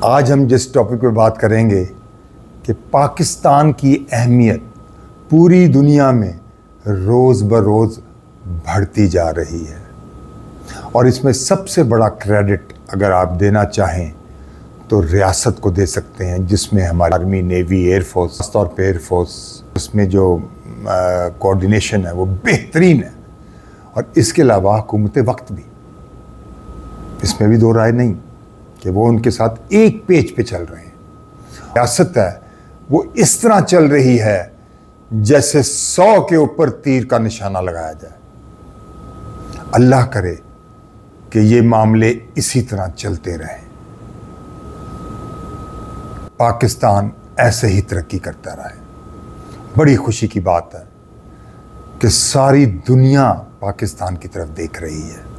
आज हम जिस टॉपिक पे बात करेंगे कि पाकिस्तान की अहमियत पूरी दुनिया में रोज़ बरोज़ बढ़ती जा रही है और इसमें सबसे बड़ा क्रेडिट अगर आप देना चाहें तो रियासत को दे सकते हैं, जिसमें हमारी आर्मी, नेवी, एयरफोर्स, खासतौर पे एयरफोर्स, उसमें जो कोऑर्डिनेशन है वो बेहतरीन है। और इसके अलावा हुकूमत वक्त भी, इसमें भी दो राय नहीं कि वो उनके साथ एक पेज पे चल रहे हैं। रियासत है वो इस तरह चल रही है जैसे 100 के ऊपर तीर का निशाना लगाया जाए। अल्लाह करे कि ये मामले इसी तरह चलते रहें, पाकिस्तान ऐसे ही तरक्की करता रहे। बड़ी खुशी की बात है कि सारी दुनिया पाकिस्तान की तरफ देख रही है।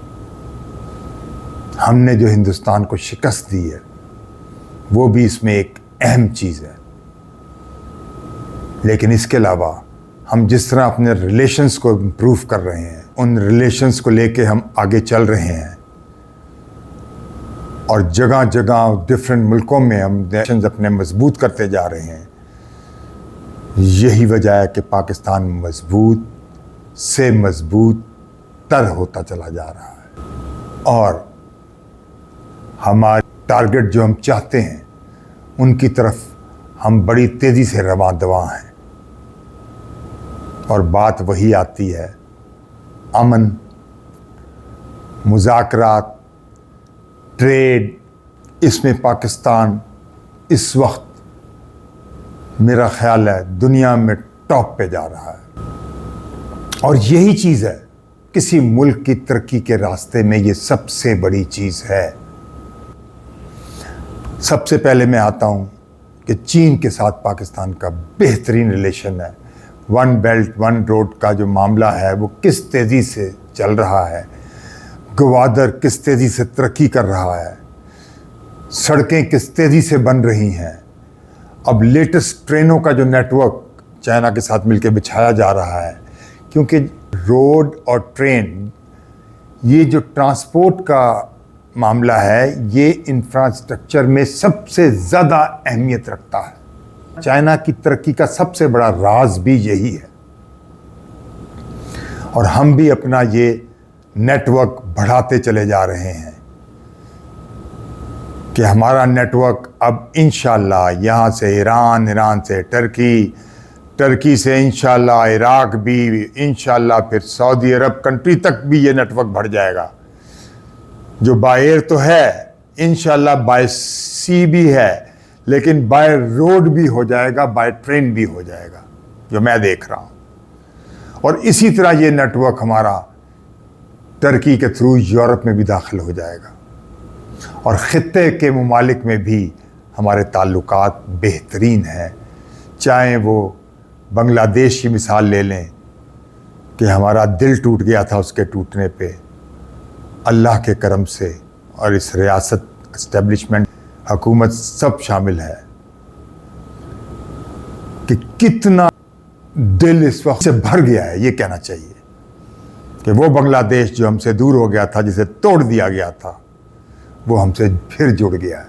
हमने जो हिंदुस्तान को शिकस्त दी है वो भी इसमें एक अहम चीज़ है, लेकिन इसके अलावा हम जिस तरह अपने रिलेशंस को इम्प्रूव कर रहे हैं, उन रिलेशंस को लेके हम आगे चल रहे हैं और जगह जगह डिफरेंट मुल्कों में हम रिलेशंस अपने मजबूत करते जा रहे हैं। यही वजह है कि पाकिस्तान मजबूत से मजबूत तर होता चला जा रहा है और हमारे टारगेट जो हम चाहते हैं उनकी तरफ हम बड़ी तेज़ी से रवां दवां हैं। और बात वही आती है, अमन, मुज़ाकरात, ट्रेड, इसमें पाकिस्तान इस वक्त मेरा ख्याल है दुनिया में टॉप पे जा रहा है। और यही चीज़ है, किसी मुल्क की तरक्की के रास्ते में ये सबसे बड़ी चीज़ है। सबसे पहले मैं आता हूँ कि चीन के साथ पाकिस्तान का बेहतरीन रिलेशन है। वन बेल्ट वन रोड का जो मामला है वो किस तेज़ी से चल रहा है, गवादर किस तेज़ी से तरक्की कर रहा है, सड़कें किस तेज़ी से बन रही हैं। अब लेटेस्ट ट्रेनों का जो नेटवर्क चाइना के साथ मिलकर बिछाया जा रहा है, क्योंकि रोड और ट्रेन ये जो ट्रांसपोर्ट का मामला है ये इंफ्रास्ट्रक्चर में सबसे ज़्यादा अहमियत रखता है। चाइना की तरक्की का सबसे बड़ा राज भी यही है और हम भी अपना ये नेटवर्क बढ़ाते चले जा रहे हैं कि हमारा नेटवर्क अब इंशाल्लाह यहाँ से ईरान, ईरान से टर्की, टर्की से इंशाल्लाह इराक भी, इंशाल्लाह फिर सऊदी अरब कंट्री तक भी ये नेटवर्क बढ़ जाएगा। जो बाय एयर तो है, इंशाल्लाह बाय सी भी है, लेकिन बाय रोड भी हो जाएगा, बाय ट्रेन भी हो जाएगा, जो मैं देख रहा हूँ। और इसी तरह ये नेटवर्क हमारा टर्की के थ्रू यूरोप में भी दाखिल हो जाएगा और ख़ित्ते के ममालिक में भी हमारे ताल्लुकात बेहतरीन हैं। चाहे वो बांग्लादेश की मिसाल ले लें कि हमारा दिल टूट गया था, उसके टूटने पे अल्लाह के करम से और इस रियासत, एस्टेब्लिशमेंट, हुकूमत सब शामिल है कि कितना दिल इस वक्त से भर गया है। ये कहना चाहिए कि वो बांग्लादेश जो हमसे दूर हो गया था, जिसे तोड़ दिया गया था, वो हमसे फिर जुड़ गया है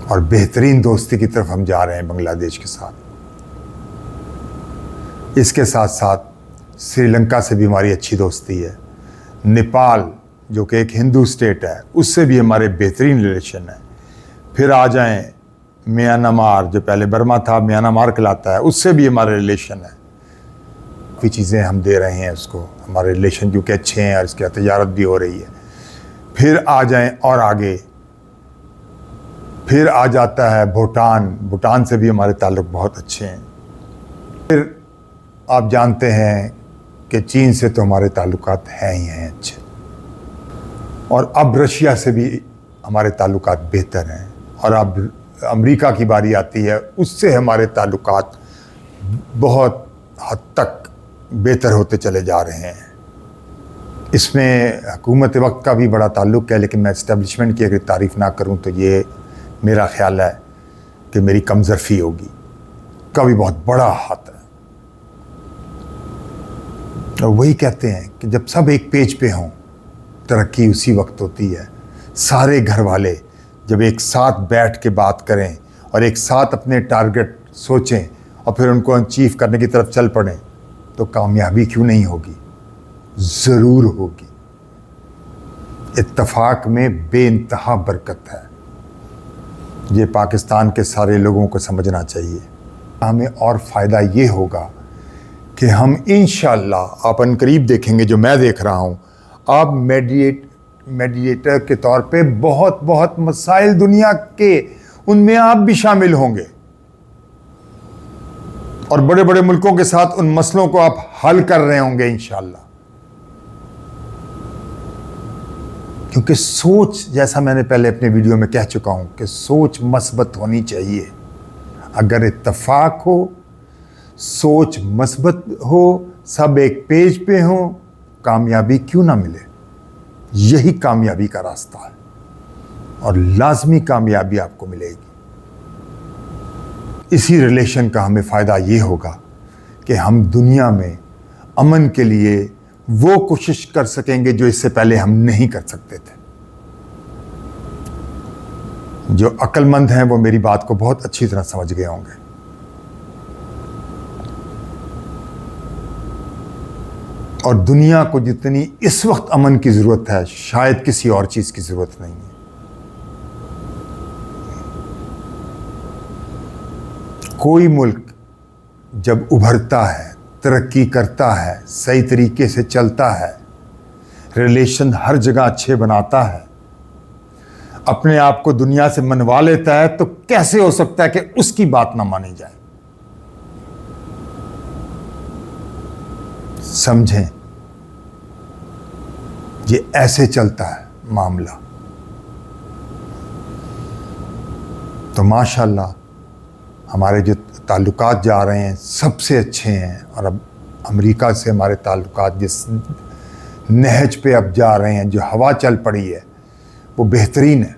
और बेहतरीन दोस्ती की तरफ हम जा रहे हैं बांग्लादेश के साथ। इसके साथ साथ श्रीलंका से भी हमारी अच्छी दोस्ती है। नेपाल जो कि एक हिंदू स्टेट है, उससे भी हमारे बेहतरीन रिलेशन है। फिर आ जाएं म्यांमार, जो पहले बर्मा था म्यांमार कहलाता है, उससे भी हमारे रिलेशन है। काफ़ी चीज़ें हम दे रहे हैं उसको, हमारे रिलेशन क्योंकि अच्छे हैं और इसकी तजारत भी हो रही है। फिर आ जाएं और आगे, फिर आ जाता है भूटान, भूटान से भी हमारे ताल्लुक़ बहुत अच्छे हैं। फिर आप जानते हैं कि चीन से तो हमारे ताल्लुकात हैं ही हैं अच्छे, और अब रशिया से भी हमारे ताल्लुकात बेहतर हैं। और अब अमेरिका की बारी आती है, उससे हमारे ताल्लुकात बहुत हद तक बेहतर होते चले जा रहे हैं। इसमें हुकूमत वक्त का भी बड़ा ताल्लुक़ है, लेकिन मैं इस्टेब्लिशमेंट की अगर तारीफ़ ना करूं तो ये मेरा ख्याल है कि मेरी कमज़रफ़ी होगी। का भी बहुत बड़ा हाथ है। और वही कहते हैं कि जब सब एक पेज पे हों तरक्की उसी वक्त होती है। सारे घर वाले जब एक साथ बैठ के बात करें और एक साथ अपने टारगेट सोचें और फिर उनको अचीव करने की तरफ चल पड़ें, तो कामयाबी क्यों नहीं होगी? ज़रूर होगी। इत्तेफाक में बेइंतहा बरकत है। ये पाकिस्तान के सारे लोगों को समझना चाहिए। हमें और फ़ायदा ये होगा कि हम इंशाअल्लाह, आप अनकरीब देखेंगे जो मैं देख रहा हूँ, आप मेडिएटर के तौर पे बहुत बहुत मसाइल दुनिया के, उनमें आप भी शामिल होंगे और बड़े बड़े मुल्कों के साथ उन मसलों को आप हल कर रहे होंगे इंशाअल्लाह। क्योंकि सोच, जैसा मैंने पहले अपने वीडियो में कह चुका हूं कि सोच मस्बत होनी चाहिए। अगर इत्तेफाक हो, सोच मस्बत हो, सब एक पेज पे हो, कामयाबी क्यों ना मिले? यही कामयाबी का रास्ता है और लाजमी कामयाबी आपको मिलेगी। इसी रिलेशन का हमें फ़ायदा ये होगा कि हम दुनिया में अमन के लिए वो कोशिश कर सकेंगे जो इससे पहले हम नहीं कर सकते थे। जो अक्लमंद हैं वो मेरी बात को बहुत अच्छी तरह समझ गए होंगे। और दुनिया को जितनी इस वक्त अमन की ज़रूरत है, शायद किसी और चीज़ की ज़रूरत नहीं है। कोई मुल्क जब उभरता है, तरक्की करता है, सही तरीके से चलता है, रिलेशन हर जगह अच्छे बनाता है, अपने आप को दुनिया से मनवा लेता है, तो कैसे हो सकता है कि उसकी बात ना मानी जाए? समझें, ये ऐसे चलता है मामला। तो माशाल्लाह हमारे जो ताल्लुकात जा रहे हैं सबसे अच्छे हैं। और अब अमेरिका से हमारे ताल्लुकात जिस नहज पे अब जा रहे हैं, जो हवा चल पड़ी है, वो बेहतरीन है।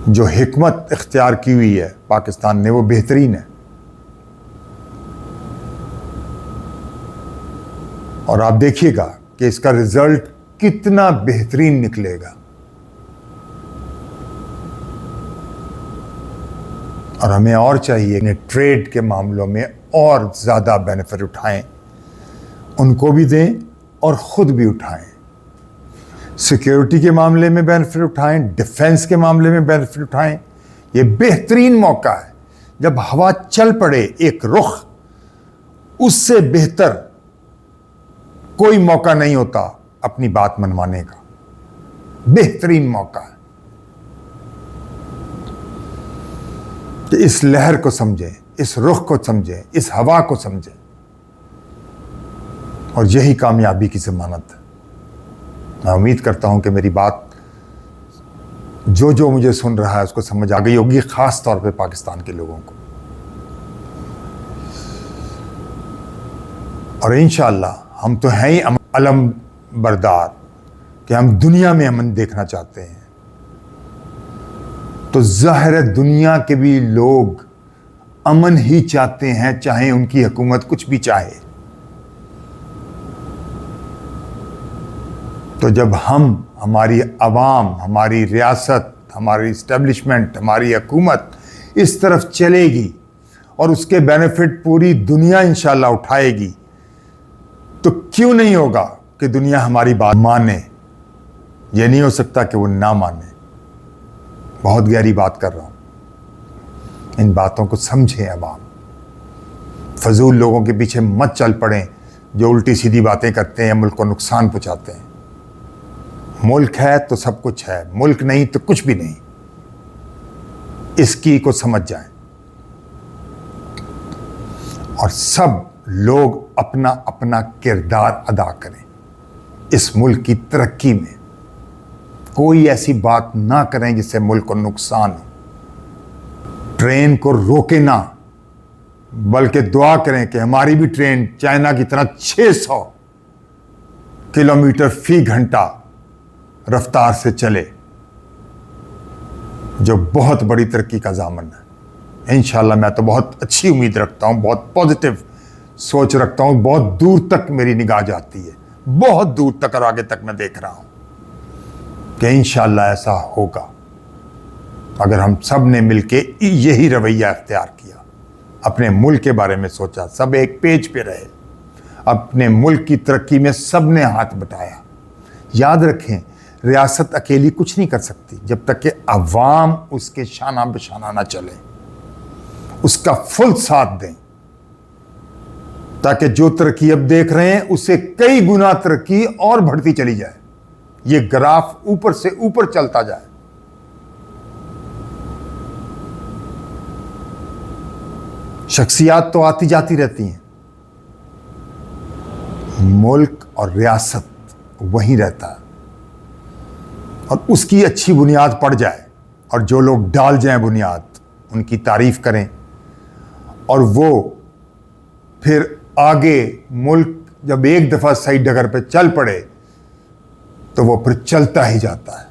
जो हिकमत इख्तियार की हुई है पाकिस्तान ने, वो बेहतरीन है। और आप देखिएगा कि इसका रिजल्ट कितना बेहतरीन निकलेगा। और हमें और चाहिए कि ट्रेड के मामलों में और ज़्यादा बेनिफिट उठाएं, उनको भी दें और ख़ुद भी उठाएं। सिक्योरिटी के मामले में बेनिफिट उठाएं, डिफेंस के मामले में बेनिफिट उठाएं। ये बेहतरीन मौका है। जब हवा चल पड़े एक रुख, उससे बेहतर कोई मौका नहीं होता अपनी बात मनवाने का। बेहतरीन मौका है कि इस लहर को समझें, इस रुख को समझें, इस हवा को समझें। और यही कामयाबी की ज़मानत है। मैं उम्मीद करता हूं कि मेरी बात जो जो मुझे सुन रहा है उसको समझ आ गई होगी, ख़ास तौर पे पाकिस्तान के लोगों को। और इंशाअल्लाह हम तो हैं ही अलम बरदार कि हम दुनिया में अमन देखना चाहते हैं। तो ज़ाहिर है दुनिया के भी लोग अमन ही चाहते हैं, चाहे उनकी हुकूमत कुछ भी चाहे। तो जब हम, हमारी अवाम, हमारी रियासत, हमारी इस्टेब्लिशमेंट, हमारी हुकूमत इस तरफ चलेगी और उसके बेनिफिट पूरी दुनिया इंशाअल्लाह उठाएगी, तो क्यों नहीं होगा कि दुनिया हमारी बात माने? ये नहीं हो सकता कि वो ना माने। बहुत गहरी बात कर रहा हूं। इन बातों को समझें अवाम। फजूल लोगों के पीछे मत चल पड़ें जो उल्टी सीधी बातें करते हैं, मुल्क को नुकसान पहुंचाते हैं। मुल्क है तो सब कुछ है, मुल्क नहीं तो कुछ भी नहीं। इसकी को समझ जाएं। और सब लोग अपना अपना किरदार अदा करें इस मुल्क की तरक्की में। कोई ऐसी बात ना करें जिससे मुल्क को नुकसान हो। ट्रेन को रोके ना, बल्कि दुआ करें कि हमारी भी ट्रेन चाइना की तरह 600 किलोमीटर फी घंटा रफ्तार से चले, जो बहुत बड़ी तरक्की का ज़ामन है। इंशाअल्लाह मैं तो बहुत अच्छी उम्मीद रखता हूँ, बहुत पॉजिटिव सोच रखता हूँ। बहुत दूर तक मेरी निगाह जाती है, बहुत दूर तक और आगे तक मैं देख रहा हूँ कि इंशाअल्लाह ऐसा होगा। अगर हम सब ने मिलके यही रवैया अख्तियार किया, अपने मुल्क के बारे में सोचा, सब एक पेज पे रहे, अपने मुल्क की तरक्की में सब ने हाथ बटाया। याद रखें, रियासत अकेली कुछ नहीं कर सकती जब तक कि अवाम उसके शाना बशाना ना चले, उसका फुल साथ दें, ताकि जो तरक्की अब देख रहे हैं उससे कई गुना तरक्की और बढ़ती चली जाए, ये ग्राफ ऊपर से ऊपर चलता जाए। शख्सियात तो आती जाती रहती हैं, मुल्क और रियासत वहीं रहता है, और उसकी अच्छी बुनियाद पड़ जाए और जो लोग डाल जाएं बुनियाद, उनकी तारीफ करें, और वो फिर आगे मुल्क जब एक दफ़ा सही डगर पे चल पड़े तो वो फिर चलता ही जाता है।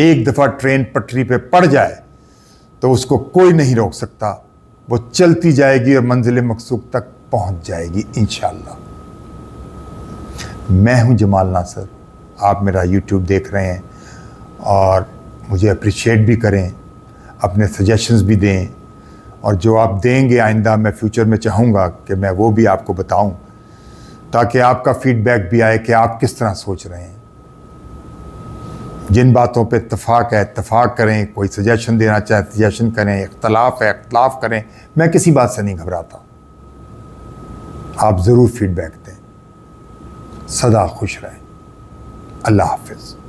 एक दफ़ा ट्रेन पटरी पे पड़ जाए तो उसको कोई नहीं रोक सकता, वो चलती जाएगी और मंजिल मकसूद तक पहुंच जाएगी इंशाअल्लाह। मैं हूं जमाल नासिर, आप मेरा YouTube देख रहे हैं और मुझे अप्रिशिएट भी करें, अपने सजेशंस भी दें, और जो आप देंगे आइंदा मैं फ्यूचर में चाहूँगा कि मैं वो भी आपको बताऊं, ताकि आपका फीडबैक भी आए कि आप किस तरह सोच रहे हैं। जिन बातों पे इत्तफाक है इत्तफाक करें, कोई सजेशन देना चाहे सजेशन करें, इख्तलाफ है इख्तलाफ करें, मैं किसी बात से नहीं घबराता। आप ज़रूर फीडबैक दें। सदा खुश रहें। अल्लाह हाफ़िज़।